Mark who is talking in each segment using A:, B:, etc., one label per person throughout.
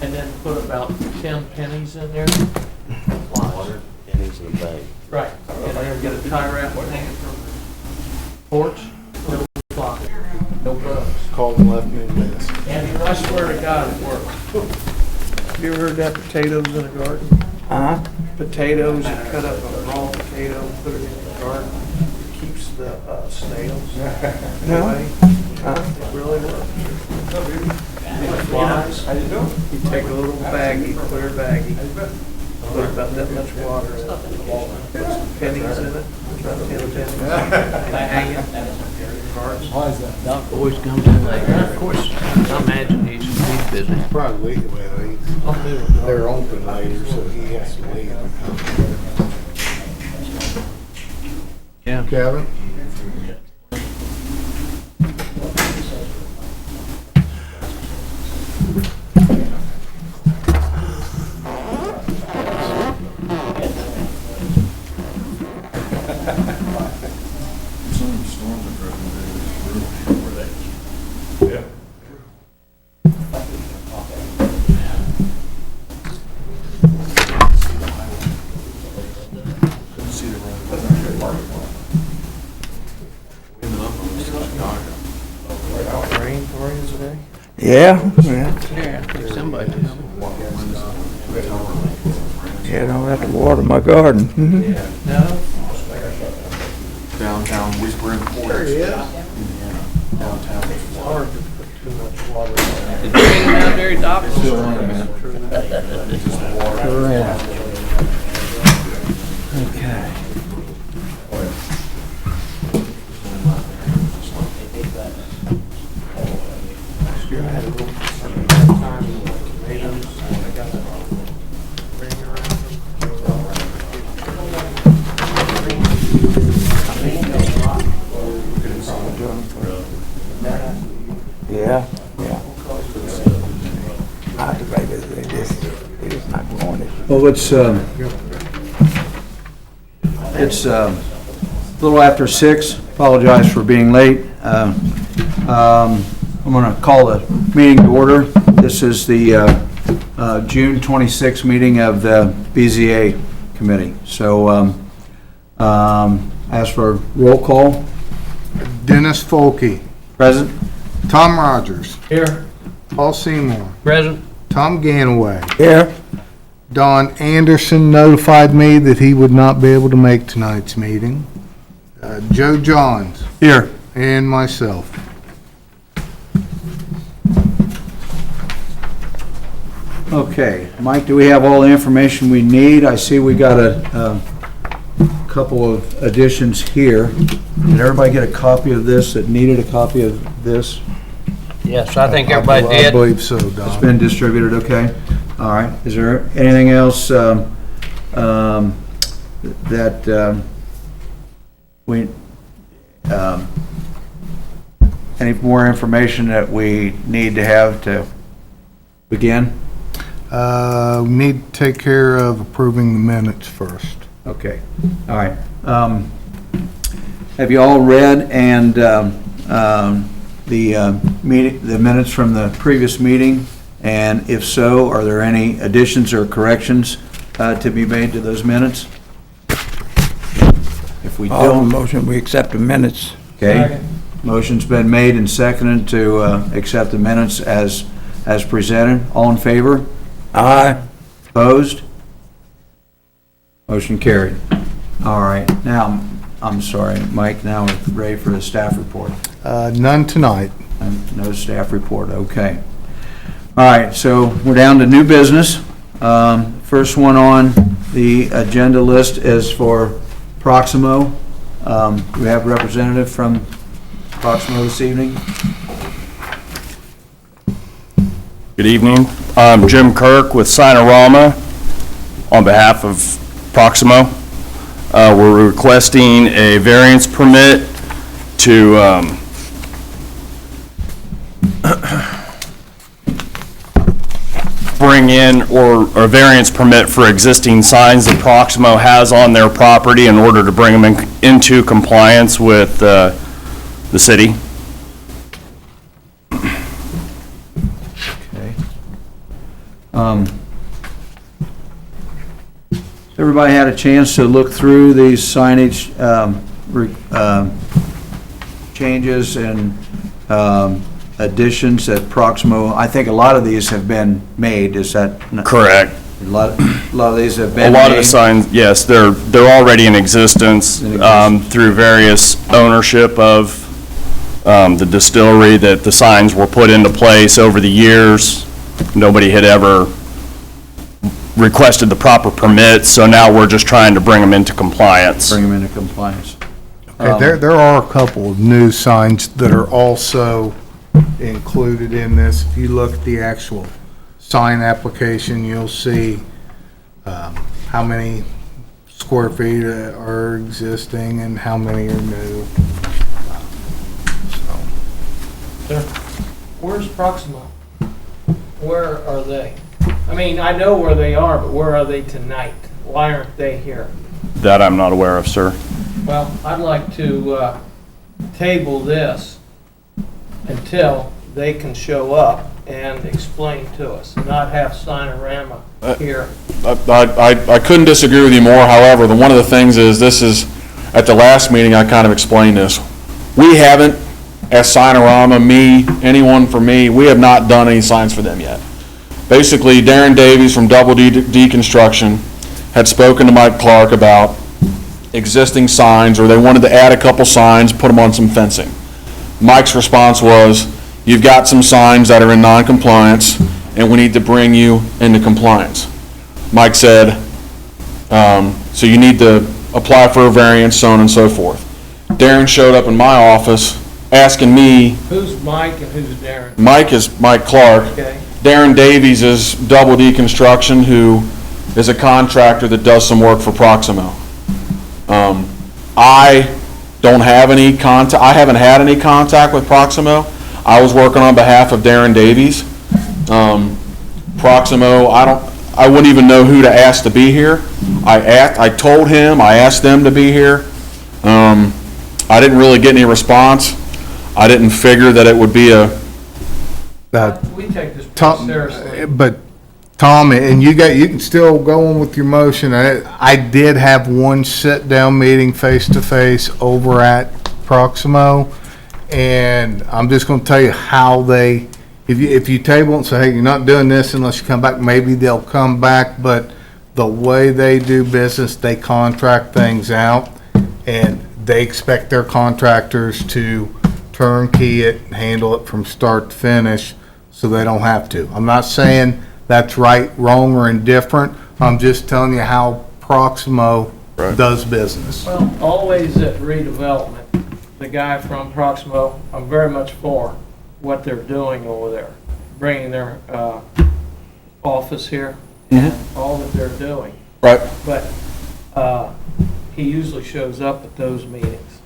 A: and then put about 10 pennies in there.
B: Water, pennies in a bag.
A: Right. And then get a tie wrap and hang it from the porch. No fly, no bugs.
C: Called and left me a mess.
A: And I swear to God, it works. Have you ever heard that potatoes in a garden? Potatoes, you cut up a raw potato, put it in the garden, it keeps the snails away. It really works. Flies, you take a little baggie, clear baggie, put about that much water in it, put some pennies in it, about 10 pennies, and hang it.
C: Why is that?
D: Doc always comes in late. Of course, I imagine he's feed business.
C: Probably, well, they're open later, so he has to leave.
D: Yeah.
C: Kevin?
A: Rain for you today?
E: Yeah.
D: Yeah, somebody.
E: Yeah, I don't have to water my garden.
A: No?
C: Downtown, we're in the porch.
A: There he is.
C: Downtown.
A: It's hard to put too much water in.
D: Did you get him out there, Doc?
E: Okay.
A: I had a little time with tomatoes. I got a ring around
E: Yeah. I debated they just not growing it.
F: Well, it's a little after 6. Apologize for being late. I'm going to call the meeting to order. This is the June 26th meeting of the BZA committee. So ask for roll call.
C: Dennis Folke,
F: Present?
C: Tom Rogers,
A: Here.
C: Paul Seymour,
D: Present.
C: Tom Ganaway.
E: Here.
C: Don Anderson notified me that he would not be able to make tonight's meeting. Joe Johns
F: Here.
C: and myself.
F: Okay, Mike, do we have all the information we need? I see we got a couple of additions here. Did everybody get a copy of this that needed a copy of this?
D: Yes, I think everybody
C: I
D: did.
C: believe so,
F: It's
C: Don.
F: been distributed, okay? All right, is there anything else that we, any more information that we need to have to begin?
C: We need to take care of approving the minutes first.
F: Okay, all right. Have you all read and the minutes from the previous meeting? And if so, are there any additions or corrections to be made to those minutes? If we
E: All
F: don't,
E: motion, we accept the minutes.
F: okay. Motion's been made and seconded to accept the minutes as presented. All in favor?
E: Aye.
F: Opposed? Motion carried. All right, now, I'm sorry, Mike, now we're ready for the staff report.
C: None tonight.
F: No staff report, okay. All right, so we're down to new business. First one on the agenda list is for Proximo. We have a representative from Proximo this evening.
G: Good evening. I'm Jim Kirk with Sinorama on behalf of Proximo. We're requesting a variance permit to bring in or a variance permit for existing signs that Proximo has on their property in order to bring them into compliance with the city.
F: Okay. Everybody had a chance to look through these signage changes and additions at Proximo. I think a lot of these have been made, is that?
G: Correct.
F: A lot of these have
G: A
F: been
G: lot of the
F: made.
G: signs, yes, they're already in existence through various ownership of the distillery, that the signs were put into place over the years. Nobody had ever requested the proper permits, so now we're just trying to bring them into compliance.
F: Bring them into compliance.
C: Okay, there are a couple of new signs that are also included in this. If you look at the actual sign application, you'll see how many square feet are existing and how many are new.
A: Where's Proximo? Where are they? I mean, I know where they are, but where are they tonight? Why aren't they here?
G: That I'm not aware of, sir.
A: Well, I'd like to table this until they can show up and explain to us, not have Sinorama here.
H: I couldn't disagree with you more. However, one of the things is, this is, at the last meeting, I kind of explained this. We haven't, as Sinorama, me, anyone for me, we have not done any signs for them yet. Basically, Darren Davies from Double D Construction had spoken to Mike Clark about existing signs, or they wanted to add a couple signs, put them on some fencing. Mike's response was, you've got some signs that are in non-compliance, and we need to bring you into compliance. Mike said, so you need to apply for a variance, so on and so forth. Darren showed up in my office asking me,
A: Who's Mike and who's Darren?
H: Mike is Mike Clark.
A: Okay.
H: Darren Davies is Double D Construction, who is a contractor that does some work for Proximo. I don't have any contact, I haven't had any contact with Proximo. I was working on behalf of Darren Davies. Proximo, I wouldn't even know who to ask to be here. I told him, I asked them to be here. I didn't really get any response. I didn't figure that it would be a,
A: We take this pretty
C: Tom,
A: seriously.
C: but Tom, and you can still go on with your motion. I did have one sit-down meeting face-to-face over at Proximo, and I'm just gonna tell you how they, if you table and say, hey, you're not doing this unless you come back, maybe they'll come back, but the way they do business, they contract things out, and they expect their contractors to turnkey it, handle it from start to finish, so they don't have to. I'm not saying that's right, wrong, or indifferent. I'm just telling you how Proximo does business.
A: Well, always at redevelopment, the guy from Proximo, I'm very much for what they're doing over there, bringing their office here, and all that they're doing.
H: right?
A: But he usually shows up at those meetings.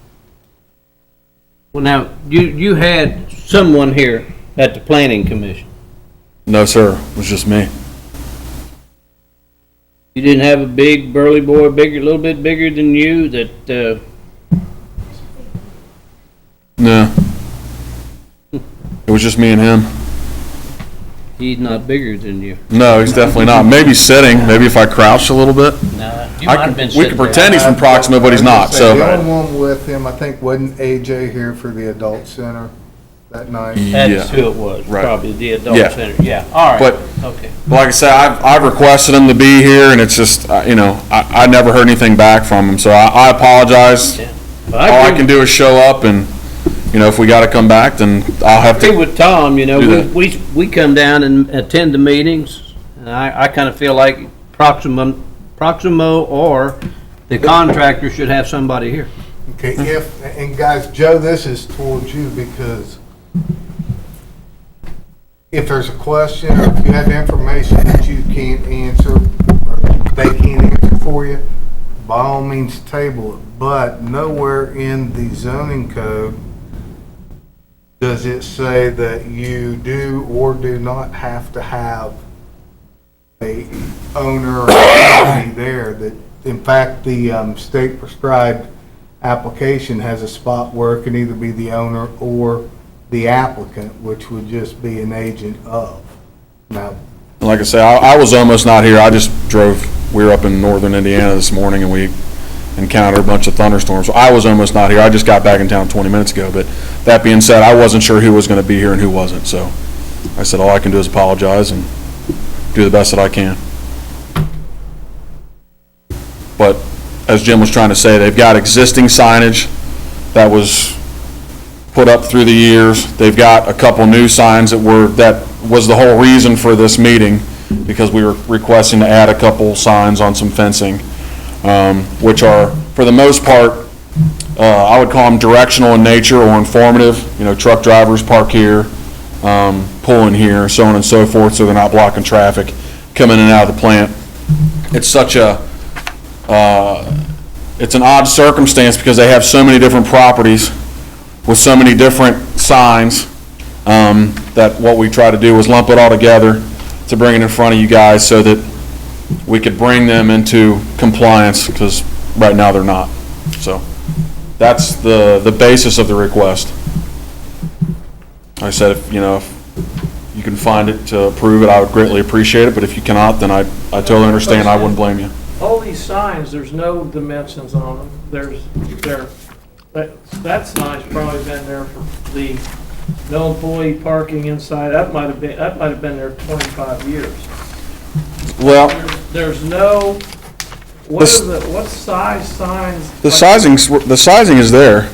D: Well, now, you had someone here at the planning commission.
H: No, sir, it was just me.
D: You didn't have a big burly boy, a little bit bigger than you that,
H: No. It was just me and him.
D: he's not bigger than you.
H: No, he's definitely not. Maybe sitting, maybe if I crouched a little bit.
D: Nah, you might have been
H: We
D: sitting
H: could
D: there.
H: pretend he's from Proximo, but he's not,
C: The
H: so.
C: only one with him, I think, wasn't AJ here for the adult center that night?
D: That's
H: Yeah.
D: who it was,
H: Right.
D: probably the adult
H: Yeah.
D: center, yeah, all right,
H: But-
D: okay.
H: Like I said, I've requested him to be here, and it's just, I never heard anything back from him, so I apologize.
D: Yeah. Well,
H: All I
D: agree
H: can do is show up, and, if we gotta come back, then I'll have
D: agree
H: to.
D: with Tom,
H: Do that.
D: we come down and attend the meetings, and I kind of feel like Proximo or the contractor should have somebody here.
C: Okay, and guys, Joe, this is towards you, because if there's a question, or if you have information that you can't answer, or they can't answer for you, by all means table it, but nowhere in the zoning code does it say that you do or do not have to have a owner or entity there. That, in fact, the state prescribed application has a spot where it can either be the owner or the applicant, which would just be an agent of. Now,
H: like I say, I was almost not here. I just drove, we were up in northern Indiana this morning and we encountered a bunch of thunderstorms. So I was almost not here. I just got back in town 20 minutes ago. But that being said, I wasn't sure who was going to be here and who wasn't. So I said all I can do is apologize and do the best that I can. But as Jim was trying to say, they've got existing signage that was put up through the years. They've got a couple new signs that was the whole reason for this meeting, because we were requesting to add a couple signs on some fencing, which are, for the most part, I would call them directional in nature or informative. You know, truck drivers park here, pull in here, so on and so forth, so they're not blocking traffic coming in and out of the plant. It's such a, it's an odd circumstance because they have so many different properties with so many different signs, that what we try to do was lump it all together to bring it in front of you guys so that we could bring them into compliance, because right now they're not. So that's the basis of the request. Like I said, if you can find it to approve it, I would greatly appreciate it, but if you cannot, then I totally understand. I wouldn't blame you.
A: All these signs, there's no dimensions on them. That sign's probably been there for the no employee parking inside. That might have been there 25 years.
H: Well,
A: There's no, what size signs?
H: the sizing is there.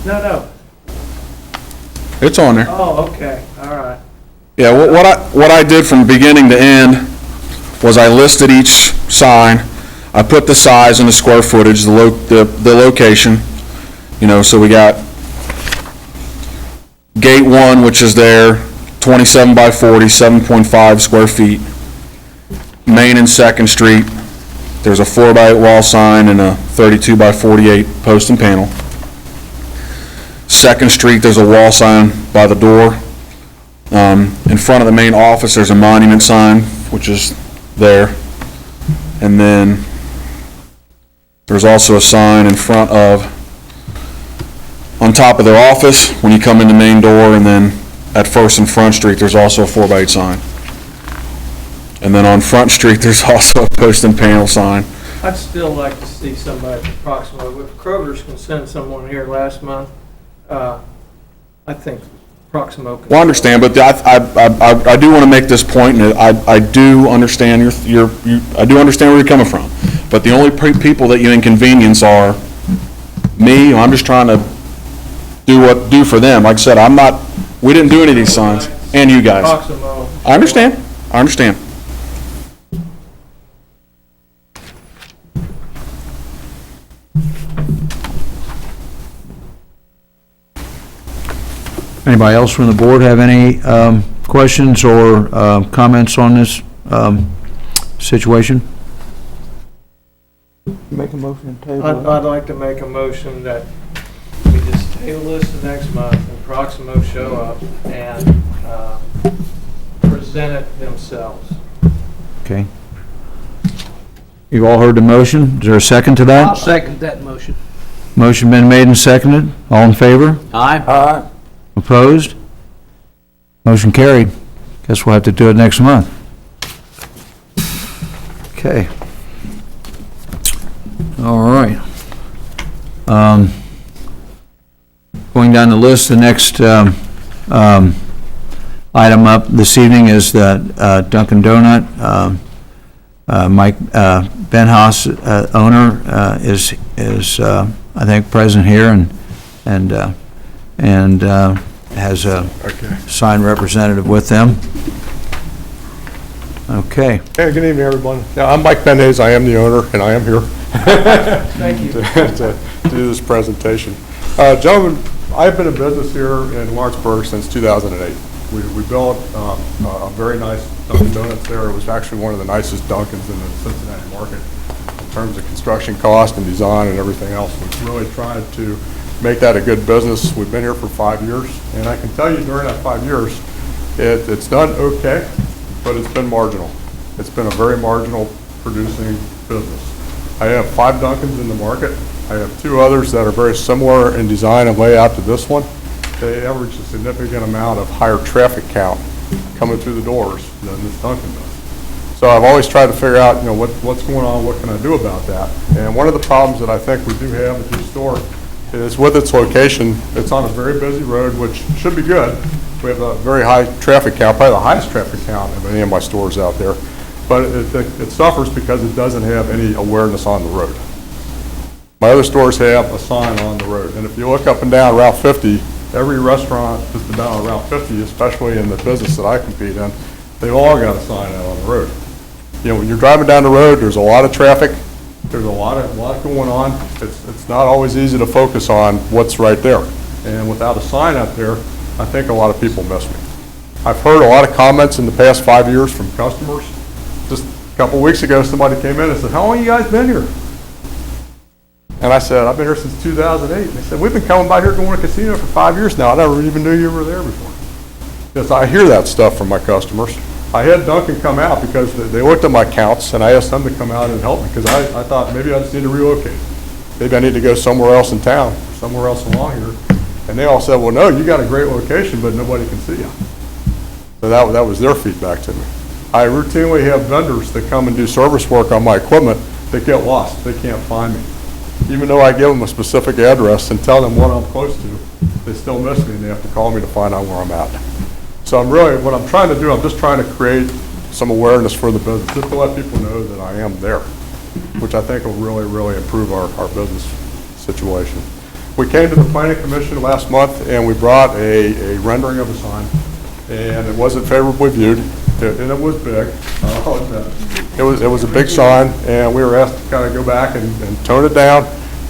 A: No.
H: It's on there.
A: Oh, okay, all right.
H: Yeah, what I did from beginning to end was I listed each sign. I put the size and the square footage, the location. So we got Gate 1, which is there, 27 by 40, 7.5 square feet. Main and Second Street, there's a 4x8 wall sign and a 32 by 48 post and panel. Second Street, there's a wall sign by the door. In front of the main office, there's a monument sign, which is there. And then there's also a sign in front of, on top of their office, when you come in the main door, and then at First and Front Street, there's also a 4x8 sign. And then on Front Street, there's also a post and panel sign.
A: I'd still like to see somebody from Proximo. If Kroger's can send someone here last month, I think Proximo can.
H: Well, I understand, but I do want to make this point, and I do understand I do understand where you're coming from. But the only people that you inconvenience are me. I'm just trying to do for them. Like I said, we didn't do any of these signs, and you guys.
A: Proximo.
H: I understand.
F: Anybody else from the board have any questions or comments on this situation?
E: Make a motion to table.
A: I'd like to make a motion that we just table this to next month and Proximo show up and present it themselves.
F: Okay. You've all heard the motion. Is there a second to that?
D: I'll second that motion.
F: Motion been made and seconded. All in favor?
D: Aye.
F: Opposed? Motion carried. Guess we'll have to do it next month. Okay. All right. Going down the list, the next item up this evening is the Dunkin' Donut. Mike Benhaus, owner, is I think present here and has a signed representative with them. Okay.
I: Hey, good evening, everyone. Yeah, I'm Mike Benhaus. I am the owner, and I am here
A: Thank you.
I: to do this presentation. Gentlemen, I've been in business here in Lawrenceburg since 2008. We built a very nice Dunkin' Donuts there. It was actually one of the nicest Dunkins in the Cincinnati market in terms of construction cost and design and everything else. We've really tried to make that a good business. We've been here for 5 years, and I can tell you during that 5 years, it's done okay, but it's been marginal. It's been a very marginal producing business. I have 5 Dunkins in the market. I have 2 others that are very similar in design and layout to this one. They average a significant amount of higher traffic count coming through the doors than this Dunkin' does. So I've always tried to figure out, what's going on, what can I do about that? And one of the problems that I think we do have at your store is with its location, it's on a very busy road, which should be good. We have a very high traffic count, probably the highest traffic count of any of my stores out there. But it suffers because it doesn't have any awareness on the road. My other stores have a sign on the road. And if you look up and down Route 50, every restaurant just about on Route 50, especially in the business that I compete in, they've all got a sign out on the road. When you're driving down the road, there's a lot of traffic. There's a lot going on. It's not always easy to focus on what's right there. And without a sign up there, I think a lot of people miss me. I've heard a lot of comments in the past 5 years from customers. Just a couple weeks ago, somebody came in and said, "How long you guys been here?" And I said, "I've been here since 2008. And they said, "We've been coming by here going to a casino for 5 years now. I never even knew you were there before." Yes, I hear that stuff from my customers. I had Duncan come out because they looked at my counts, and I asked them to come out and help me because I thought maybe I just need to relocate. Maybe I need to go somewhere else in town, somewhere else along here. And they all said, "Well, no, you got a great location, but nobody can see you." So that was their feedback to me. I routinely have vendors that come and do service work on my equipment that get lost. They can't find me. Even though I give them a specific address and tell them what I'm close to, they still miss me and they have to call me to find out where I'm at. So what I'm trying to do, I'm just trying to create some awareness for the business, just to let people know that I am there, which I think will really, really improve our business situation. We came to the Planning Commission last month and we brought a rendering of a sign, and it wasn't favorably viewed, and it was big. It was a big sign, and we were asked to kind of go back and tone it down,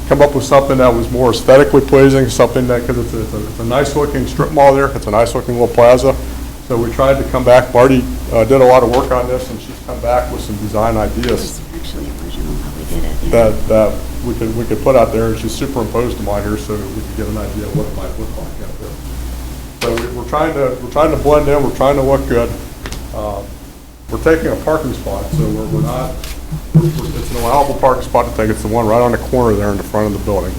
I: come up with something that was more aesthetically pleasing, something that, because it's a nice looking strip mall there, it's a nice looking little plaza. So we tried to come back. Marty did a lot of work on this, and she's come back with some design ideas that we could put out there, and she's superimposed them on here so we could get an idea of what it might look like out there. So we're trying to blend in. We're trying to look good. We're taking a parking spot, so we're not. It's an allowable parking spot to take. It's the one right on the corner there in the front of the building.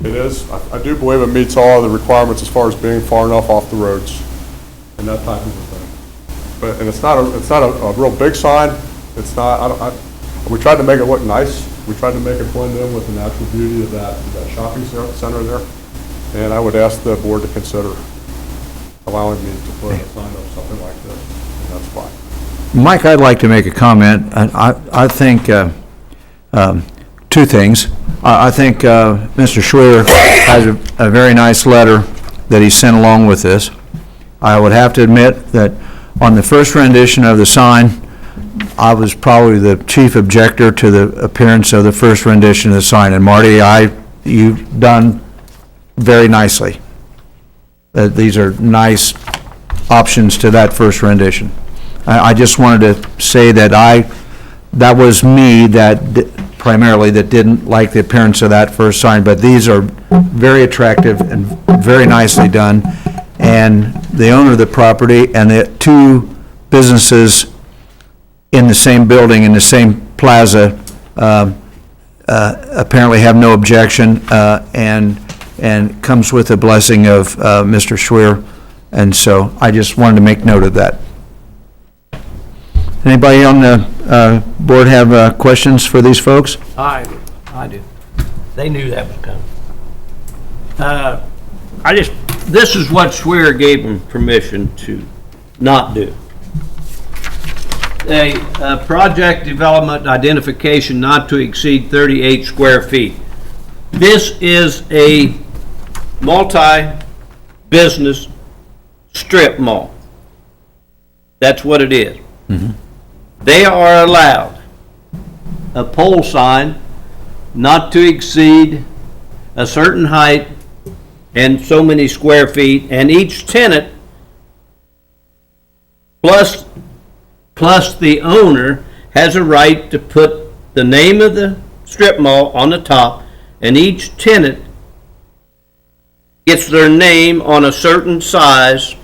I: It is. I do believe it meets all of the requirements as far as being far enough off the roads and that type of a thing. And it's not a real big sign. It's not. We tried to make it look nice. We tried to make it blend in with the natural beauty of that shopping center there. And I would ask the board to consider allowing me to put a sign up something like this, and that's fine.
F: Mike, I'd like to make a comment. I think two things. I think Mr. Schwer has a very nice letter that he sent along with this. I would have to admit that on the first rendition of the sign, I was probably the chief objector to the appearance of the first rendition of the sign. And Marty, you've done very nicely. These are nice options to that first rendition. I just wanted to say that that was me primarily that didn't like the appearance of that first sign, but these are very attractive and very nicely done. And the owner of the property and the two businesses in the same building, in the same plaza, apparently have no objection, and comes with the blessing of Mr. Schwer. And so I just wanted to make note of that. Anybody on the board have questions for these folks?
D: I do. They knew that was coming. This is what Schwer gave them permission to not do. A project development identification not to exceed 38 square feet. This is a multi-business strip mall. That's what it is. Mm-hmm. They are allowed a pole sign not to exceed a certain height and so many square feet, and each tenant plus the owner has a right to put the name of the strip mall on the top, and each tenant gets their name on a certain size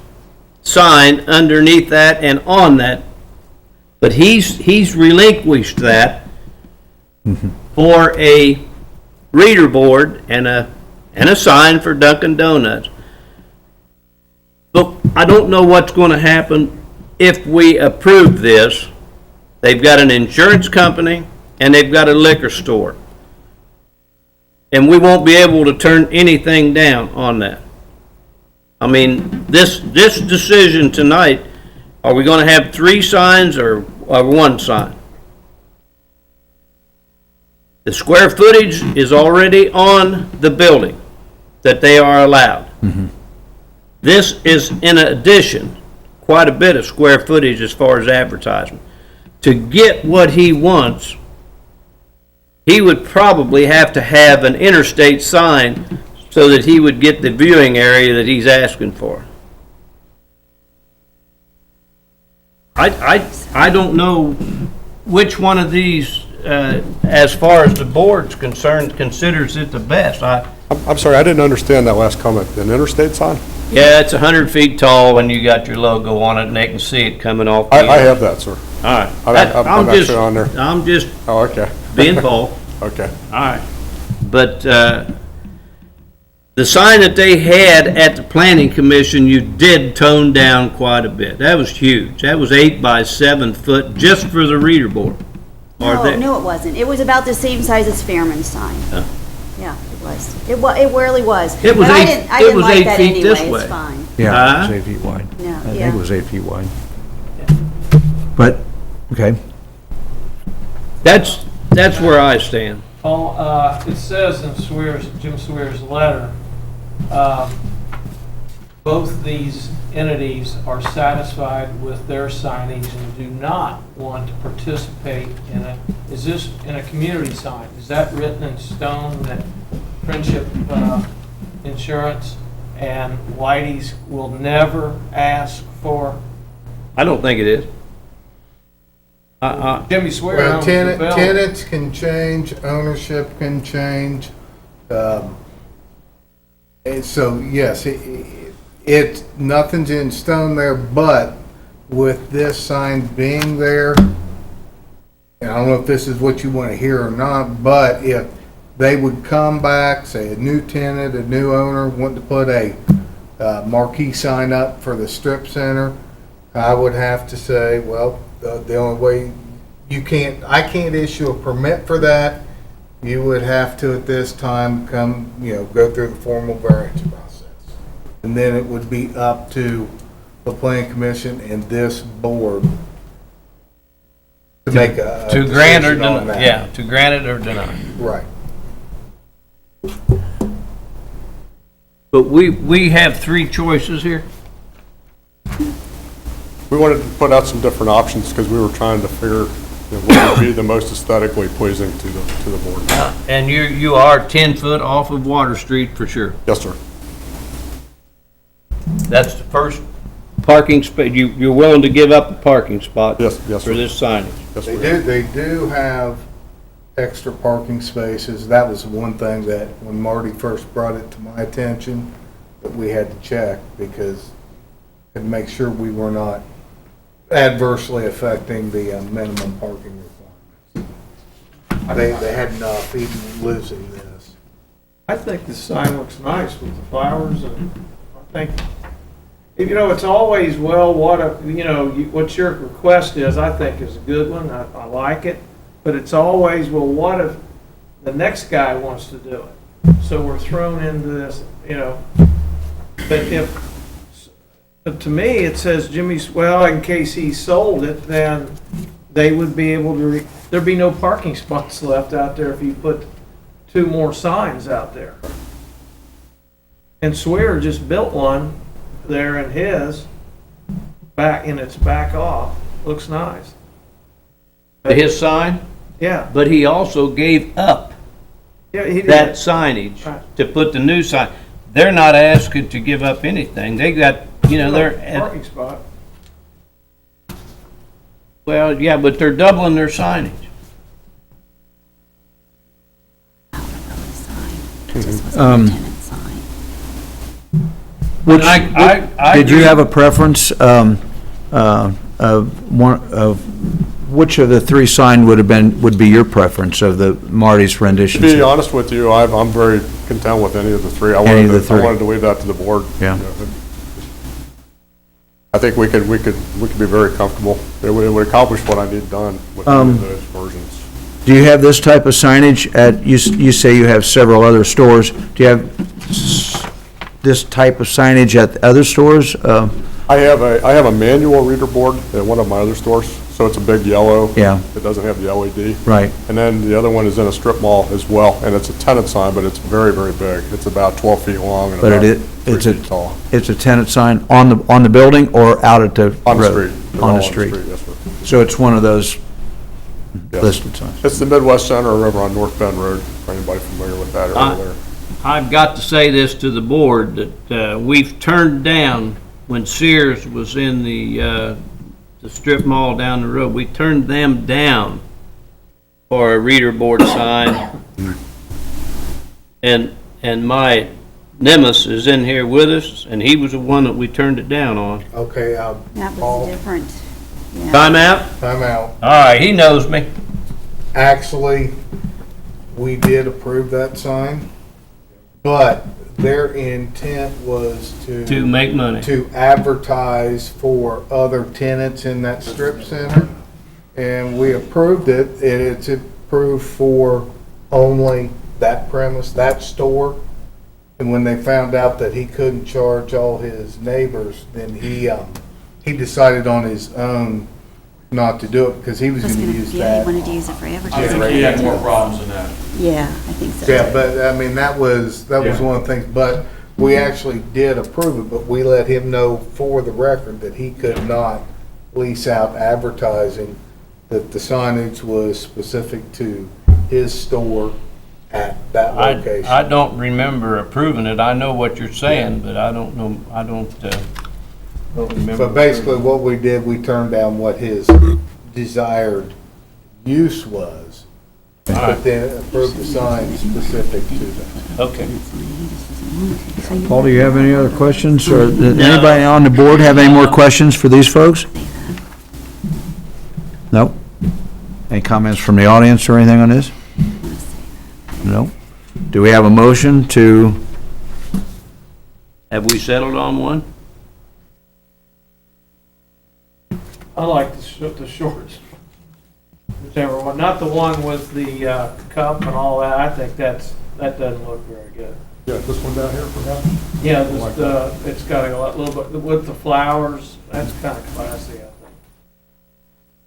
D: sign underneath that and on that. But he's relinquished that for a reader board and a sign for Dunkin' Donuts. But I don't know what's going to happen if we approve this. they've got an insurance company, and they've got a liquor store. And we won't be able to turn anything down on that. I mean, this decision tonight, are we gonna have 3 signs or 1 sign? The square footage is already on the building that they are allowed. This is in addition, quite a bit of square footage as far as advertisement. To get what he wants, he would probably have to have an interstate sign so that he would get the viewing area that he's asking for. I don't know which one of these, as far as the board's concerned, considers it the best.
I: I'm sorry, I didn't understand that last comment. An interstate sign?
D: Yeah, it's 100 feet tall and you got your logo on it and they can see it coming off.
I: I have that, sir.
D: All right.
I: I'm actually on there.
D: I'm just
I: Oh, okay.
D: being Paul.
I: Okay.
D: All right. But the sign that they had at the planning commission, you did tone down quite a bit. That was huge. That was 8 by 7 foot just for the reader board.
J: No, it wasn't. It was about the same size as Fairman's sign.
D: Oh.
J: Yeah, it was. It really was.
D: It was
J: But I
D: 8
J: didn't- I
D: it
J: didn't
D: was
J: like
D: 8
J: that
D: feet this
J: anyway.
D: way.
J: It's fine.
F: Yeah, it's 8 feet wide.
J: Yeah,
F: I think
J: yeah.
F: it was 8 feet wide. But, okay.
D: That's where I stand.
A: Paul, it says in Jim Swear's letter, both these entities are satisfied with their signage and do not want to participate in it. Is this in a community sign? Is that written in stone that Friendship Insurance and Whitey's will never ask for?
D: I don't think it is.
A: Jimmy Swear
C: Well,
A: owns the building.
C: tenants can change, ownership can change. And so, yes, nothing's in stone there, but with this sign being there, and I don't know if this is what you want to hear or not, but if they would come back, say a new tenant, a new owner, wanting to put a marquee sign up for the strip center, I would have to say, well, the only way I can't issue a permit for that. You would have to at this time go through the formal variance process. And then it would be up to the planning commission and this board to make a
D: To grant or
C: decision on
D: deny,
C: that.
D: yeah, to grant it or deny.
C: Right.
D: But we have 3 choices here.
I: We wanted to put out some different options because we were trying to figure what would be the most aesthetically pleasing to the board.
D: And you are 10 foot off of Water Street for sure.
I: Yes, sir.
D: That's the first parking space, you're willing to give up a parking spot?
I: Yes,
D: For
I: sir.
D: this signage?
I: Yes,
C: They
I: we
C: do, they do have extra parking spaces. That was one thing that when Marty first brought it to my attention, that we had to check because to make sure we were not adversely affecting the minimum parking requirements. They had enough even losing this.
A: I think the sign looks nice with the flowers, and I think, it's always, well, what your request is, I think is a good one, I like it, but it's always, well, what if the next guy wants to do it? So we're thrown into this, but to me, it says Jimmy's, well, in case he sold it, then they would be able to, there'd be no parking spots left out there if you put 2 more signs out there. And Swear just built one there in his, it's back off, looks nice.
D: His sign,
A: Yeah,
D: but he also gave up
A: yeah, he did.
D: that signage
A: Right.
D: to put the new sign. They're not asking to give up anything. They got, they're,
A: Parking spot.
D: well, yeah, but they're doubling their signage.
F: Which,
D: I
F: did you
D: agree.
F: have a preference of which of the 3 sign would be your preference of the Marty's rendition?
I: To be honest with you, I'm very content with any of the 3. I
F: Any of the
I: wanted to, I
F: three.
I: wanted to leave that to the board.
F: Yeah.
I: I think we could be very comfortable. It would accomplish what I need done with those versions.
F: Do you have this type of signage at, you say you have several other stores. Do you have this type of signage at other stores?
I: I have a manual reader board at one of my other stores, so it's a big yellow.
F: Yeah.
I: It doesn't have the LED.
F: Right.
I: And then the other one is in a strip mall as well, and it's a tenant sign, but it's very, very big. It's about 12 feet long and
F: But
I: about
F: it's
I: 3 feet tall.
F: It's a tenant sign on the building or out at the
I: On the
F: road?
I: street. They're
F: On
I: all
F: the street.
I: yes, sir.
F: So it's one of those
I: Yes.
F: listed signs?
I: It's the Midwest Center over on North Bend Road, for anybody familiar with that area there.
D: I've got to say this to the board, that we've turned down, when Sears was in the strip mall down the road, we turned them down for a reader board sign. And my nemesis is in here with us, and he was the one that we turned it down on.
C: Okay,
J: That
C: Paul,
J: was different. Yeah.
D: Time out?
C: time out.
D: All right, he knows me.
C: Actually, we did approve that sign, but their intent was
D: To make money.
C: to advertise for other tenants in that strip center. And we approved it, and it's approved for only that premise, that store. And when they found out that he couldn't charge all his neighbors, then he decided on his own not to do it, because he was
J: Was
C: gonna
J: gonna,
C: use
J: yeah, he
C: that.
J: wanted to use it for
H: I
J: advertising.
H: think he had more problems than that.
J: Yeah, I think so.
C: Yeah, but, I mean, that was
H: Yeah.
C: one of the things, but we actually did approve it, but we let him know for the record that he could not lease out advertising, that the signage was specific to his store at that
D: I
C: location.
D: don't remember approving it. I know what you're saying, but I don't know, I don't remember.
C: But basically, what we did, we turned down what his desired use was, but then approved the sign specific to that.
D: Okay.
F: Paul, do you have any other questions, or does anybody on the board have any more questions for these folks? Nope. Any comments from the audience or anything on this? No. Do we have a motion to,
D: Have we settled on one?
A: I like the shorts. Whichever one, not the one with the cup and all that. I think that doesn't look very good.
I: Yeah, this one down here, perhaps?
A: Yeah,
I: Like
A: it's got a little bit, with the flowers, that's kind of classy, I think.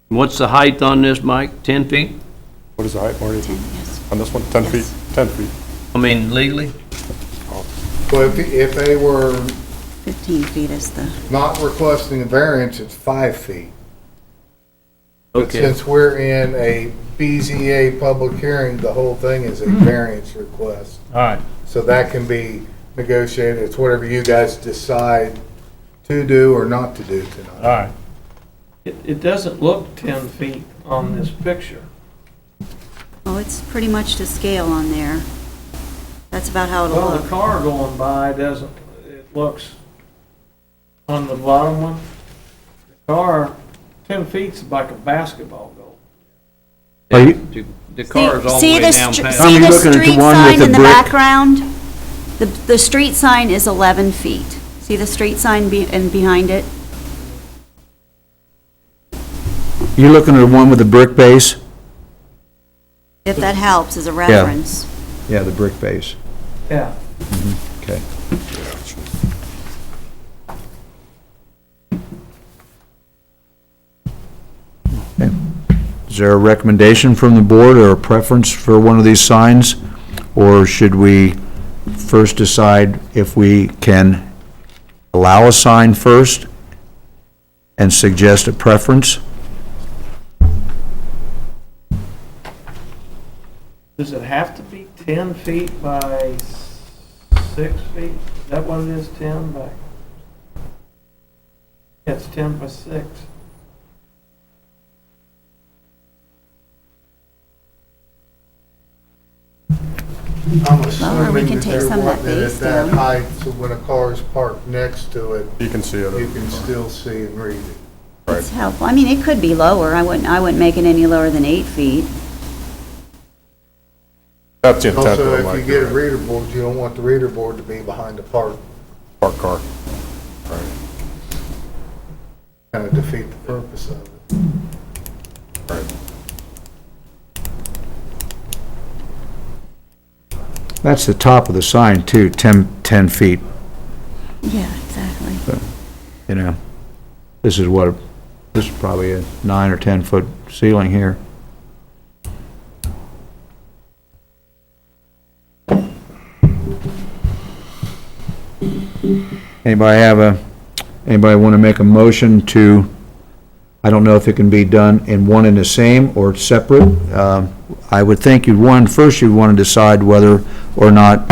D: What's the height on this, Mike? 10 feet?
I: What is the height, Marty?
J: Yes.
I: On this one, 10 feet? 10 feet.
D: I mean, legally?
C: Well, if they were
J: 15 feet is the,
C: not requesting a variance, it's 5 feet. But
D: Okay.
C: since we're in a BZA public hearing, the whole thing is a variance request.
D: All right.
C: So that can be negotiated. It's whatever you guys decide to do or not to do tonight.
D: All right.
A: It doesn't look 10 feet on this picture.
J: oh, it's pretty much to scale on there. That's about how it'll
A: Well, the
J: look.
A: car going by doesn't, it looks, on the bottom one, the car, 10 feet's like a basketball goal.
F: Are you-
D: The car's all the
J: See
D: way
J: the
D: down
J: str-
D: past.
F: Are
J: See
F: you
J: the
F: looking at the
J: street
F: one with
J: sign
F: the
J: in the
F: brick?
J: background? The street sign is 11 feet. See the street sign and behind it?
F: you looking at the one with the brick base?
J: If that helps as a reference.
F: Yeah, the brick base.
A: Yeah.
F: Okay. Okay. Is there a recommendation from the board or a preference for one of these signs? Or should we first decide if we can allow a sign first and suggest a preference?
A: Does it have to be 10 feet by 6 feet? Is that what it is, 10 by? Yeah, it's 10 by 6.
C: I'm
J: Well, or we
C: assuming
J: can
C: that
J: take
C: they're
J: some of that
C: wanting it
J: base
C: at that
J: down.
C: height, so when a car's parked next to it,
I: You can see it.
C: you can still see and read it.
J: It's helpful. I mean, it could be lower. I wouldn't make it any lower than 8 feet.
I: That's the intent of
C: Also,
I: it,
C: if
I: Mike.
C: you get a reader board, you don't want the reader board to be behind the parked.
I: Parked car. Right.
C: kind of defeat the purpose of it.
F: That's the top of the sign too, 10 feet,
J: Yeah, exactly.
F: you know. This is probably a 9 or 10 foot ceiling here. Anybody want to make a motion to, I don't know if it can be done in one and the same or separate. I would think first you'd want to decide whether or not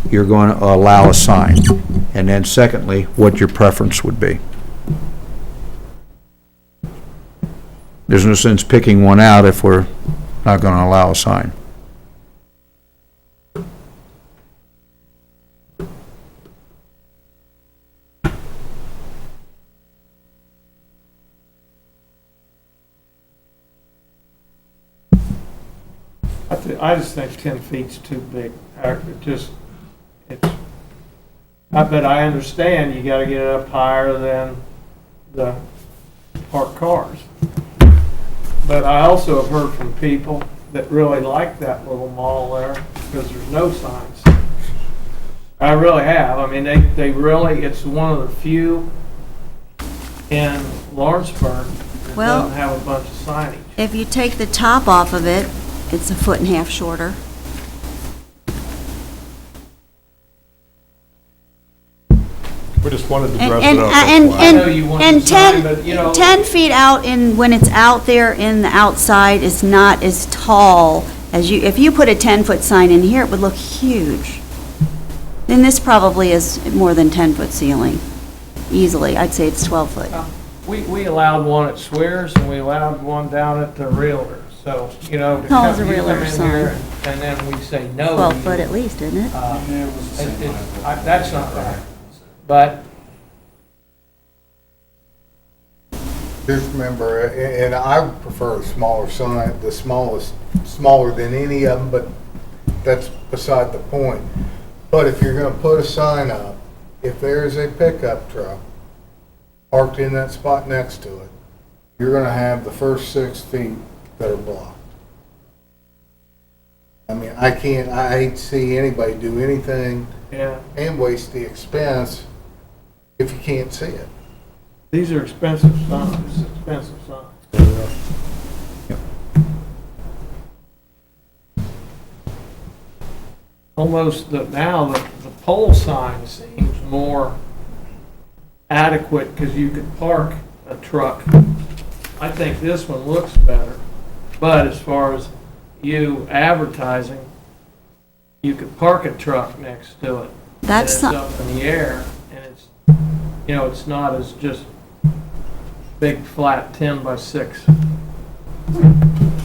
F: you're going to allow a sign. And then secondly, what your preference would be. There's no sense picking one out if we're not going to allow a sign.
A: I just think 10 feet's too big. But I understand you gotta get it up higher than the parked cars. But I also have heard from people that really like that little mall there because there's no signs. I really have. I mean, they really, it's one of the few in Lawrenceburg that
J: Well-
A: doesn't have a bunch of signage.
J: If you take the top off of it, it's 1.5 feet shorter.
I: We just wanted to
J: And,
I: dress
J: and,
I: it up.
J: and,
I: that's why.
A: I know you want
J: and
A: the sign,
J: 10,
A: but, you know-
J: 10 feet out when it's out there in the outside is not as tall as if you put a 10-foot sign in here, it would look huge. Then this probably is more than 10-foot ceiling, easily. I'd say it's 12 foot.
A: We allowed one at Swears and we allowed one down at the Realtor. So, you know, to
J: How tall is
A: come
J: a
A: you come
J: Realtor
A: in
J: sign?
A: here and then we say no.
J: 12
A: you-
J: foot at least, isn't it?
A: That's not right. But
C: Just remember, and I prefer a smaller sign, the smallest, smaller than any of them, but that's beside the point. But if you're gonna put a sign up, if there's a pickup truck parked in that spot next to it, you're gonna have the first 6 feet that are blocked. I mean, I hate to see anybody do anything
A: yeah,
C: and waste the expense if you can't see it.
A: these are expensive signs, expensive signs. Almost now the pole sign seems more adequate because you could park a truck. I think this one looks better, but as far as you advertising, you could park a truck next to it.
J: That's
A: And
J: not-
A: it's up in the air, and it's, you know, it's not as just big, flat 10 by 6.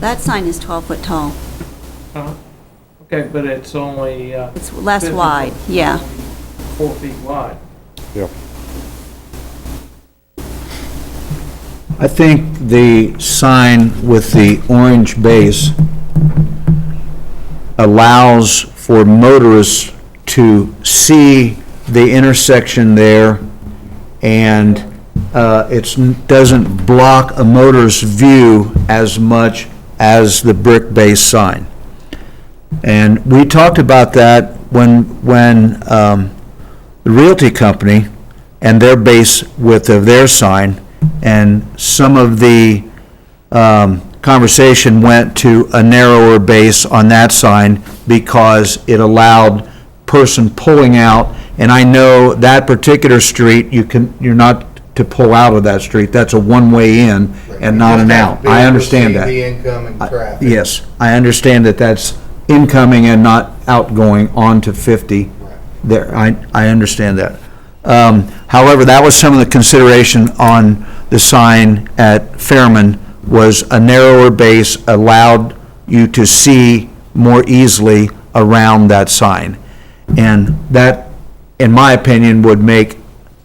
J: That sign is 12 foot tall.
A: Okay, but it's only,
J: It's less
A: 50
J: wide,
A: foot,
J: yeah.
A: 4 feet wide.
I: Yeah.
F: I think the sign with the orange base allows for motorists to see the intersection there, and it doesn't block a motorist's view as much as the brick base sign. And we talked about that when the Realty Company and their base width of their sign, and some of the conversation went to a narrower base on that sign because it allowed person pulling out, and I know that particular street, you're not to pull out of that street, that's a one-way in and not an out. I understand that.
C: The incoming traffic.
F: Yes, I understand that that's incoming and not outgoing onto 50. There, I understand that. However, that was some of the consideration on the sign at Fairman, was a narrower base allowed you to see more easily around that sign. And that, in my opinion, would make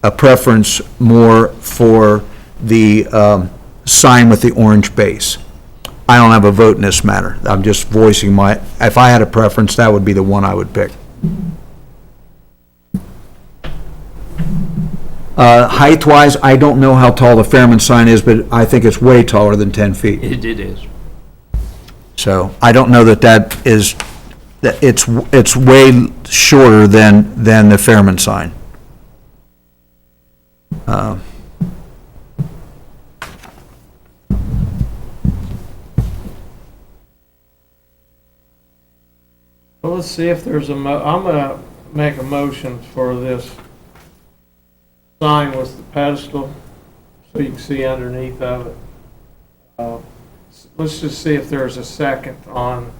F: a preference more for the sign with the orange base. I don't have a vote in this matter. I'm just voicing if I had a preference, that would be the one I would pick. Height-wise, I don't know how tall the Fairman sign is, but I think it's way taller than 10 feet.
D: It is.
F: So I don't know that is, that it's way shorter than the Fairman sign.
A: Well, let's see if there's I'm gonna make a motion for this sign with the pedestal, so you can see underneath of it. Let's just see if there's a second on,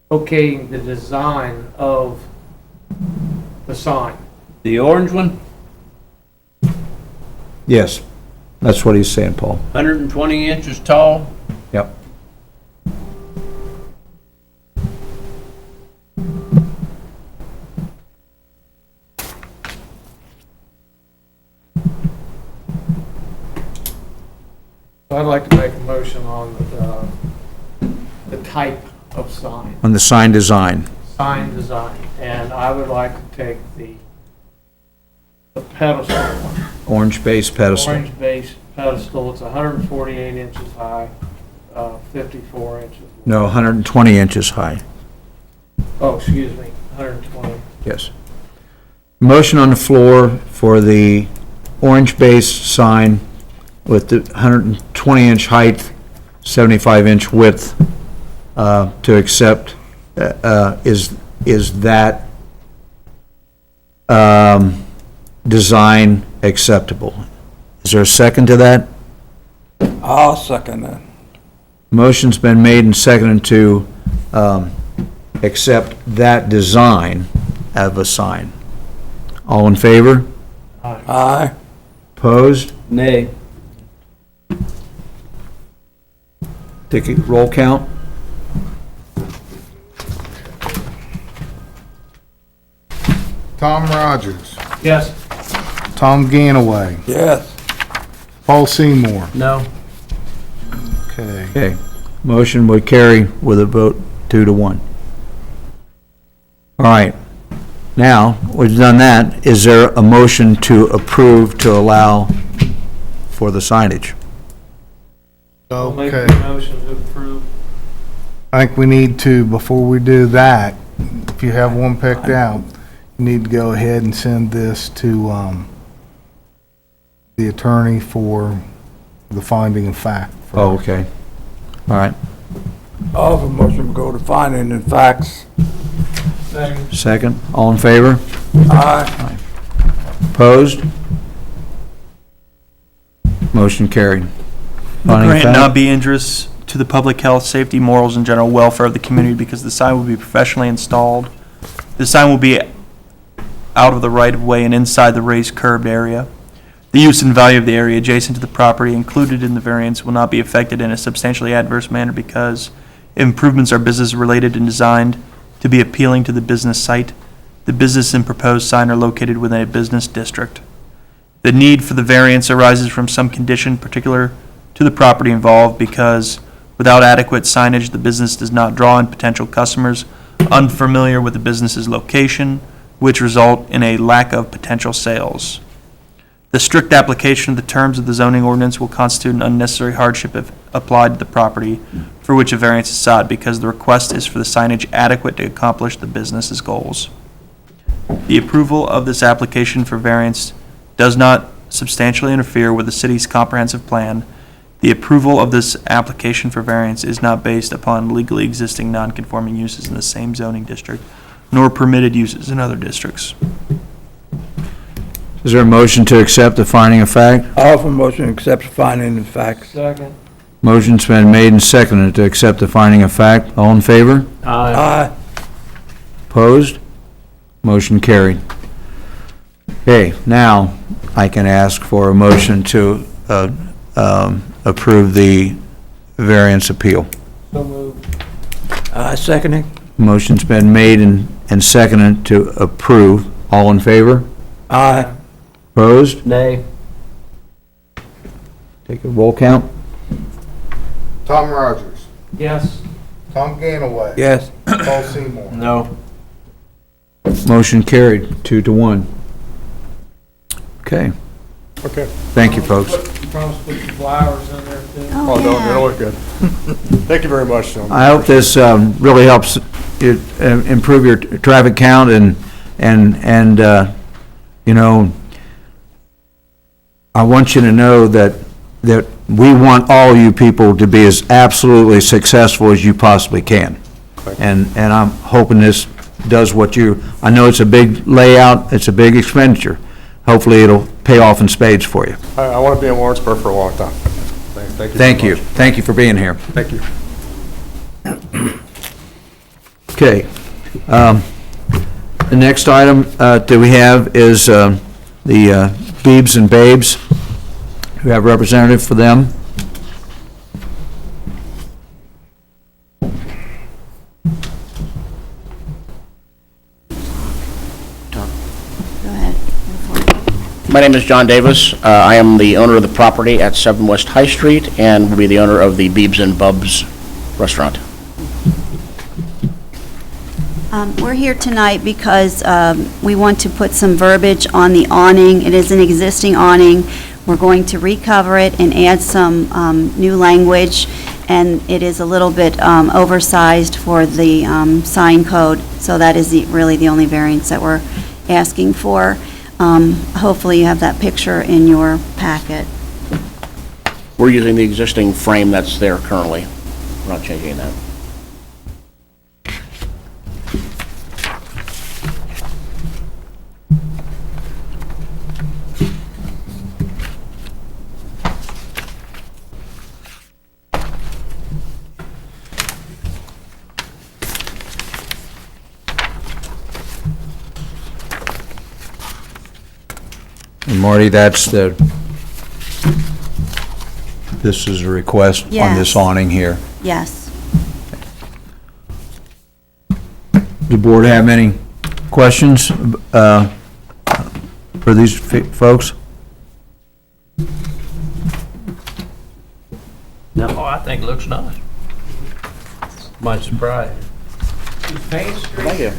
A: okaying the design of the sign.
D: The orange one,
F: Yes, that's what he's saying, Paul.
D: 120 inches tall.
F: Yep.
A: I'd like to make a motion on the type of sign,
F: On the sign design.
A: sign design, and I would like to take the pedestal one.
F: Orange base pedestal.
A: Orange base pedestal, it's 148 inches high, 54 inches.
F: No, 120 inches high.
A: Oh, excuse me, 120.
F: Yes. Motion on the floor for the orange base sign with the 120-inch height, 75-inch width, to accept, is that design acceptable? Is there a second to that?
E: I'll second that.
F: Motion's been made and seconded to accept that design of a sign. All in favor?
E: Aye.
F: Opposed?
D: Nay.
F: Take a roll count.
C: Tom Rogers,
A: Yes.
C: Tom Ganaway,
E: Yes.
C: Paul Seymour.
D: No.
C: Okay.
F: Okay, motion would carry with a vote 2-1. All right, now, we've done that, is there a motion to approve to allow for the signage?
A: I'll make
C: Okay.
A: the motion to approve.
C: I think we need to, before we do that, if you have one picked out, you need to go ahead and send this to the attorney for the finding of fact.
F: Oh, okay. All right,
E: All of a motion to go to finding and facts.
A: Second.
F: second, all in favor?
E: Aye.
F: Opposed? Motion carried.
K: The
F: Finding of
K: grant
F: fact?
K: not be injurious to the public health, safety, morals, and general welfare of the community because the sign will be professionally installed. The sign will be out of the right-of-way and inside the raised curbed area. The use and value of the area adjacent to the property included in the variance will not be affected in a substantially adverse manner because improvements are business-related and designed to be appealing to the business site. The business and proposed sign are located within a business district. The need for the variance arises from some condition particular to the property involved because without adequate signage, the business does not draw in potential customers unfamiliar with the business's location, which result in a lack of potential sales. The strict application of the terms of the zoning ordinance will constitute an unnecessary hardship if applied to the property for which a variance is sought because the request is for the signage adequate to accomplish the business's goals. The approval of this application for variance does not substantially interfere with the city's comprehensive plan. The approval of this application for variance is not based upon legally existing non-conforming uses in the same zoning district, nor permitted uses in other districts.
F: Is there a motion to accept the finding of fact?
E: All of a motion to accept finding and facts.
A: Second.
F: Motion's been made and seconded to accept the finding of fact. All in favor?
E: Aye.
F: Opposed? Motion carried. Okay, now I can ask for a motion to approve the variance appeal.
A: So moved.
E: Seconding.
F: Motion's been made and seconded to approve. All in favor?
E: Aye.
F: Opposed?
D: Nay.
F: Take a roll count.
C: Tom Rogers,
A: Yes.
C: Tom Ganaway.
E: Yes.
C: Paul Seymour.
D: No.
F: Motion carried, 2-1. Okay,
I: Okay.
F: thank you, folks.
A: You promised to put some flowers in there too.
I: Oh, no,
J: yeah.
I: it'll look good. Thank you very much, gentlemen.
F: I hope this really helps you improve your traffic count and you know, I want you to know that we want all you people to be as absolutely successful as you possibly can. And I'm hoping this does what I know it's a big layout, it's a big expenditure. Hopefully it'll pay off in spades for you.
I: I want to be in Lawrenceburg for a long time. Thank you.
F: Thank
I: very
F: you.
I: much.
F: Thank you for being here.
I: Thank you.
F: Okay. The next item that we have is the Beebs and Babes. We have a representative for them.
J: Go ahead. Go for it.
L: My name is John Davis. I am the owner of the property at 7 West High Street and will be the owner of the Beebs and Bubs restaurant.
J: We're here tonight because we want to put some verbiage on the awning. It is an existing awning. We're going to recover it and add some new language, and it is a little bit oversized for the sign code, so that is really the only variance that we're asking for. Hopefully you have that picture in your packet.
L: We're using the existing frame that's there currently. We're not changing that.
F: And Marty, this is a request on this
J: Yes.
F: awning here.
J: Yes.
F: Does the board have any questions for these folks?
D: No, I think it looks nice. My surprise.
A: Is Main Street,
L: Thank you.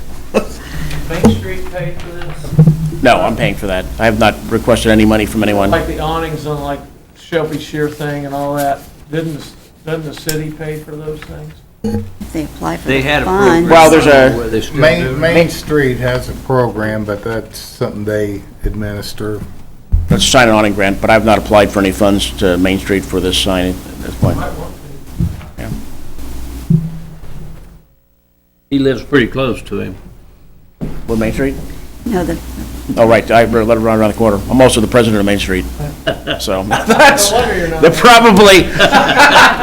A: Main Street paid for this?
L: No, I'm paying for that. I have not requested any money from anyone.
A: Like the awnings on like Shelby Shear thing and all that, doesn't the city pay for those things?
J: They apply for
D: They
J: the
D: had a
J: fund.
D: program.
L: Well, there's a-
D: Where they still do.
C: Main Street has a program, but that's something they administer.
L: That's a sign and awning grant, but I've not applied for any funds to Main Street for this sign at this point.
A: Might want to.
L: Yeah.
D: He lives pretty close to him.
L: What, Main Street?
J: No, the
L: Oh, right, I let it run around the corner. I'm also the president of Main Street, so that's,
A: No wonder you're not.
L: they're probably,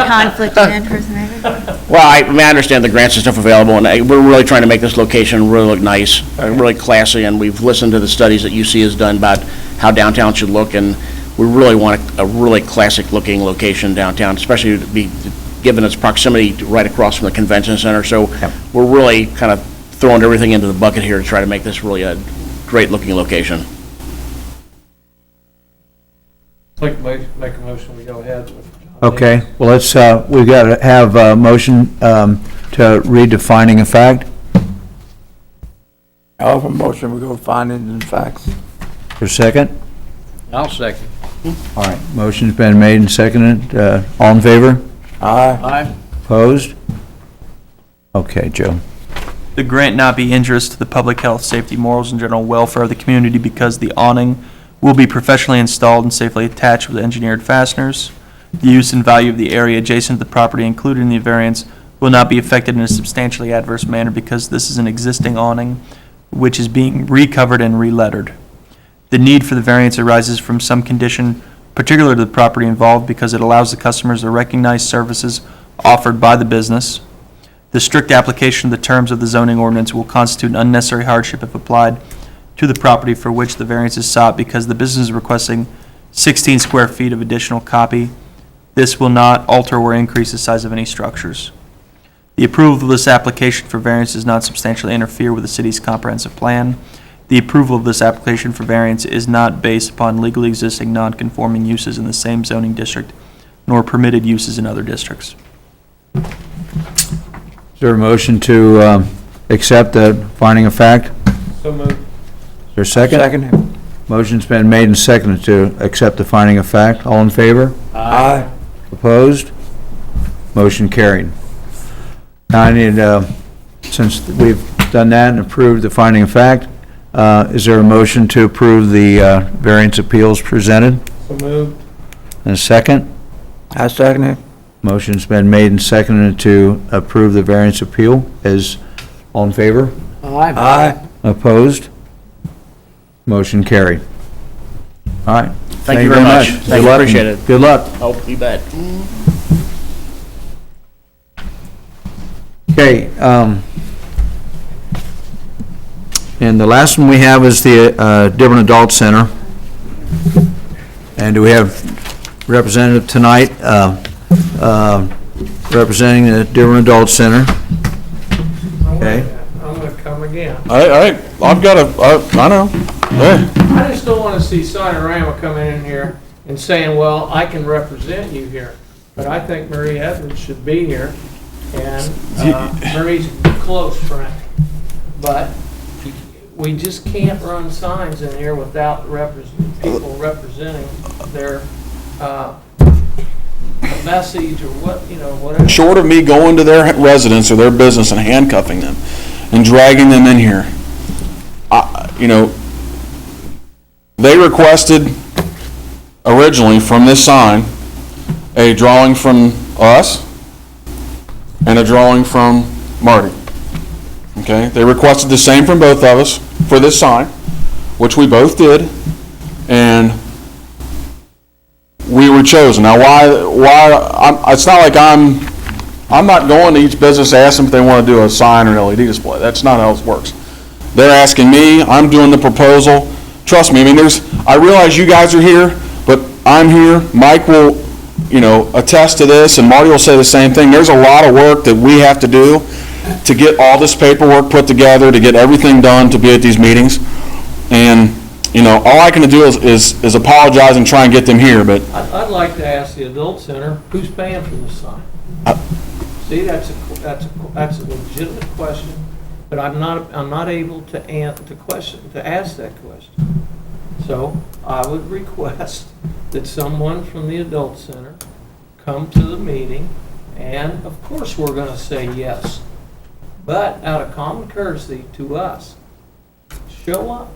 J: conflict of interest maybe?
L: well, I understand the grants and stuff available, and we're really trying to make this location really look nice, really classy, and we've listened to the studies that UC has done about how downtown should look, and we really want a really classic-looking location downtown, especially to be, given its proximity right across from the convention center, so we're really kind of throwing everything into the bucket here to try to make this really a great-looking location.
A: Make a motion, we go ahead with.
F: Okay, well, let's, we've got to have a motion to read the finding of fact.
E: I'll have a motion, we go findings and facts.
F: For a second?
D: I'll second.
F: All right, motion's been made and seconded. All in favor?
E: Aye.
D: Aye.
F: Opposed? Okay, Joe.
K: The grant not be injurious to the public health, safety, morals, and general welfare of the community because the awning will be professionally installed and safely attached with engineered fasteners. The use and value of the area adjacent to the property included in the variance will not be affected in a substantially adverse manner because this is an existing awning which is being recovered and relettered. The need for the variance arises from some condition particular to the property involved because it allows the customers to recognize services offered by the business. The strict application of the terms of the zoning ordinance will constitute an unnecessary hardship if applied to the property for which the variance is sought because the business is requesting 16 square feet of additional copy. This will not alter or increase the size of any structures. The approval of this application for variance does not substantially interfere with the city's comprehensive plan. The approval of this application for variance is not based upon legally existing non-conforming uses in the same zoning district, nor permitted uses in other districts.
F: Is there a motion to accept the finding of fact?
A: So moved.
F: Is there a second?
E: Second.
F: Motion's been made and seconded to accept the finding of fact. All in favor?
E: Aye.
F: Opposed? Motion carried. Now I need, since we've done that and approved the finding of fact, is there a motion to approve the variance appeals presented?
A: So moved.
F: And a second?
E: I second it.
F: Motion's been made and seconded to approve the variance appeal. Is all in favor?
E: Aye.
F: Opposed? Motion carried. All right.
L: Thank you very much.
F: Good
L: Thank you,
F: luck.
L: appreciate it.
F: Good luck.
L: Oh, you bet.
F: Okay, and the last one we have is the Dearborn Adult Center. And do we have representative tonight representing the Dearborn Adult Center? Okay.
A: I'm gonna come again.
H: I've got I know. Hey.
A: I just don't wanna see Sinorama coming in here and saying, well, I can represent you here. But I think Marie Evans should be here, and Marie's a close friend. But we just can't run signs in here without people representing their message or whatever.
H: Short of me going to their residence or their business and handcuffing them and dragging them in here, they requested originally from this sign a drawing from us and a drawing from Marty. Okay, they requested the same from both of us for this sign, which we both did, and we were chosen. Now, it's not like I'm not going to each business to ask them if they want to do a sign or an LED display. That's not how it works. They're asking me, I'm doing the proposal. Trust me, I realize you guys are here, but I'm here. Mike will, attest to this, and Marty will say the same thing. There's a lot of work that we have to do to get all this paperwork put together, to get everything done, to be at these meetings. And, all I can do is apologize and try and get them here, but
A: I'd like to ask the adult center, who's paying for this sign? See, that's a legitimate question, but I'm not able to ask that question. So I would request that someone from the adult center come to the meeting, and of course we're going to say yes, but out of common courtesy to us, show up.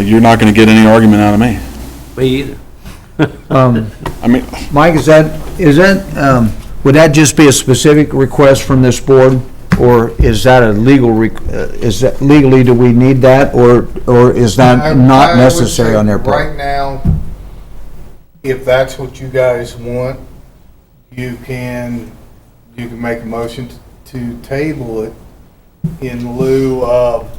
H: you're not going to get any argument out of me.
D: Me either.
F: Mike, would that just be a specific request from this board, or is that a legal, is that legally, do we need that, or is that not
C: I would
F: necessary
C: say
F: on their part?
C: Right now, if that's what you guys want, you can make a motion to table it in lieu of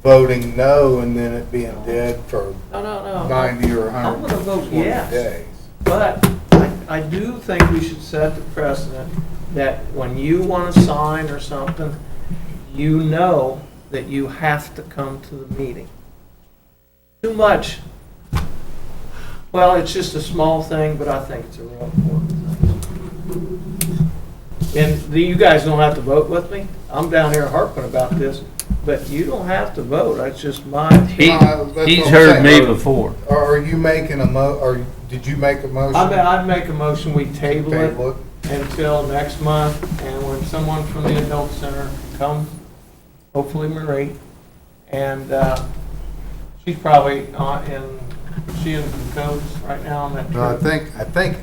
C: voting no and then it being dead for
A: No.
C: 90 or
A: I'm going to vote
C: 120
A: yes.
C: days.
A: But I do think we should set the precedent that when you want a sign or something, you know that you have to come to the meeting. Too much. Well, it's just a small thing, but I think it's a real important thing. And you guys don't have to vote with me. I'm down here harping about this, but you don't have to vote. That's just my opinion.
D: He's heard me before.
C: Are you making or did you make a motion?
A: I'd make a motion, we table it
C: Table it.
A: until next month, and when someone from the adult center can come, hopefully Marie, and she's probably she in codes right now on that.
C: No, I think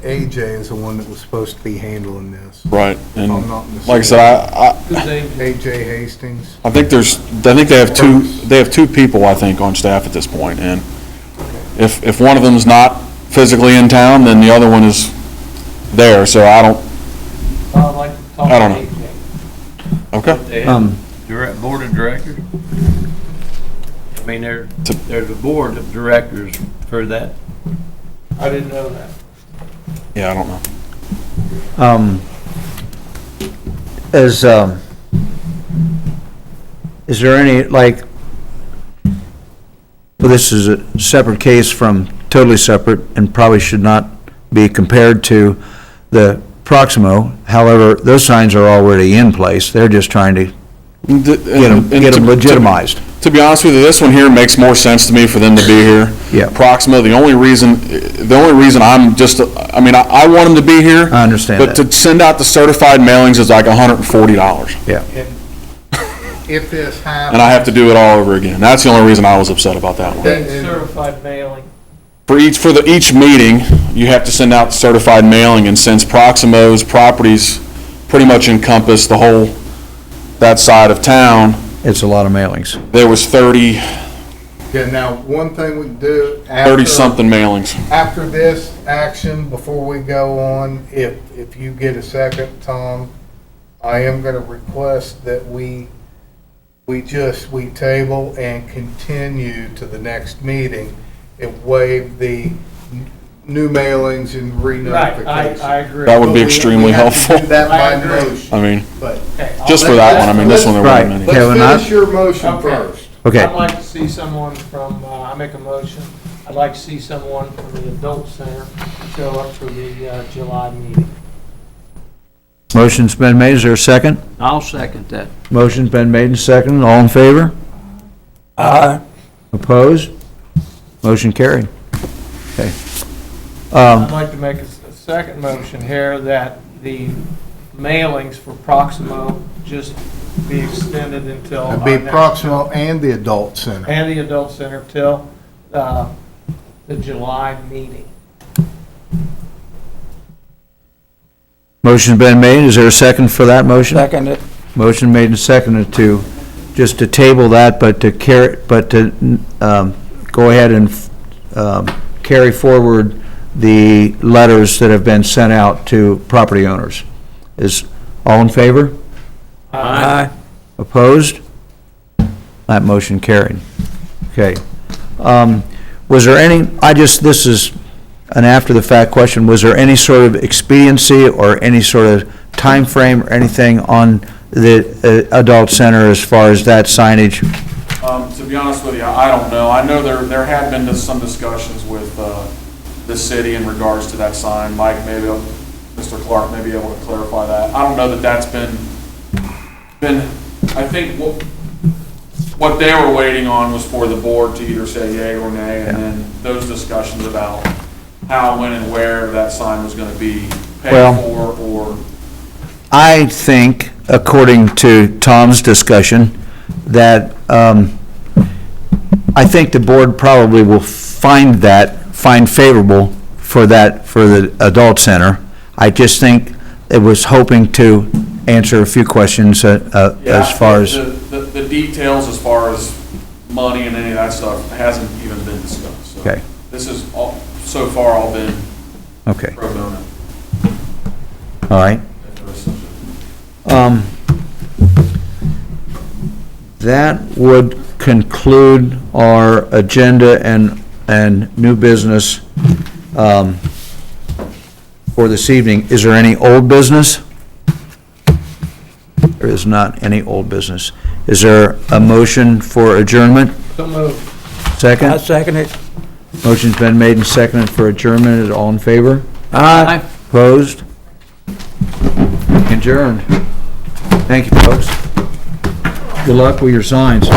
C: AJ is the one that was supposed to be handling this.
H: Right, and
C: I'm not mistaken.
H: like I said,
A: Who's AJ?
C: AJ Hastings.
H: I think they have two people, I think, on staff at this point, and if one of them's not physically in town, then the other one is there, so I don't,
A: I'd like to talk
H: I
A: to
H: don't know.
A: AJ.
H: okay.
D: They have board of directors. I mean, there's a board of directors for that.
A: I didn't know that.
H: Yeah, I don't know.
F: Is there any, well, this is a separate case from, totally separate, and probably should not be compared to the Proximo. However, those signs are already in place. They're just trying to get them legitimized.
H: To be honest with you, this one here makes more sense to me for them to be here.
F: Yeah.
H: Proximo, the only reason I'm just, I mean, I want them to be here.
F: I understand
H: But
F: that.
H: to send out the certified mailings is like $140.
F: Yeah.
C: If this happens.
H: And I have to do it all over again. That's the only reason I was upset about that one.
A: Certified mailing.
H: For each meeting, you have to send out the certified mailing, and since Proximo's properties pretty much encompass the whole, that side of town,
F: It's a lot of mailings.
H: there was 30,
C: Yeah, now, one thing we can do. after-
H: 30-something mailings.
C: After this action, before we go on, if you get a second, Tom, I am gonna request that we table and continue to the next meeting and waive the new mailings and re-notification.
A: I agree.
H: That would be
C: But we
H: extremely
C: have to
H: helpful.
C: do that
A: I
C: by
A: agree.
C: motion,
H: I mean,
C: but.
H: just for that one, I mean, this one there
F: Right.
H: wasn't any.
F: Kevin,
C: Let's finish your motion
A: Okay.
C: first.
F: Okay.
A: I'd like to see someone from, I make a motion, I'd like to see someone from the adult center show up for the July meeting.
F: Motion's been made. Is there a second?
D: I'll second that.
F: Motion's been made and seconded. All in favor?
E: Aye.
F: Opposed? Motion carried. Okay.
A: I'd like to make a second motion here that the mailings for Proximo just be extended until.
C: It'd
A: our
C: be
A: next-
C: Proximo and the adult center.
A: And the adult center till the July meeting.
F: Motion's been made. Is there a second for that motion?
E: Second it.
F: Motion made and seconded to, just to table that, but to go ahead and carry forward the letters that have been sent out to property owners. Is all in favor?
E: Aye.
F: Opposed? That motion carried. Okay. Was there any, this is an after-the-fact question, was there any sort of expediency or any sort of time frame or anything on the adult center as far as that signage?
H: To be honest with you, I don't know. I know there had been some discussions with the city in regards to that sign. Mike, maybe, Mr. Clark may be able to clarify that. I don't know that that's been, I think what they were waiting on was for the board to either say yay or nay, and then those discussions about how, when, and where that sign was going to be paid for, or...
F: I think, according to Tom's discussion, that I think the board probably will find favorable for the adult center. I just think it was hoping to answer a few questions as far as...
H: The details as far as money and any of that stuff hasn't even been discussed. So
F: Okay.
H: This is so far all been
F: Okay,
H: pro bono.
F: all right. That would conclude our agenda and new business for this evening. Is there any old business? There is not any old business. Is there a motion for adjournment?
A: So moved.
E: I
F: Second?
E: second it.
F: Motion's been made and seconded for adjournment. Is all in favor?
E: Aye.
F: Opposed? Adjourned. Thank you, folks. Good luck with your signs.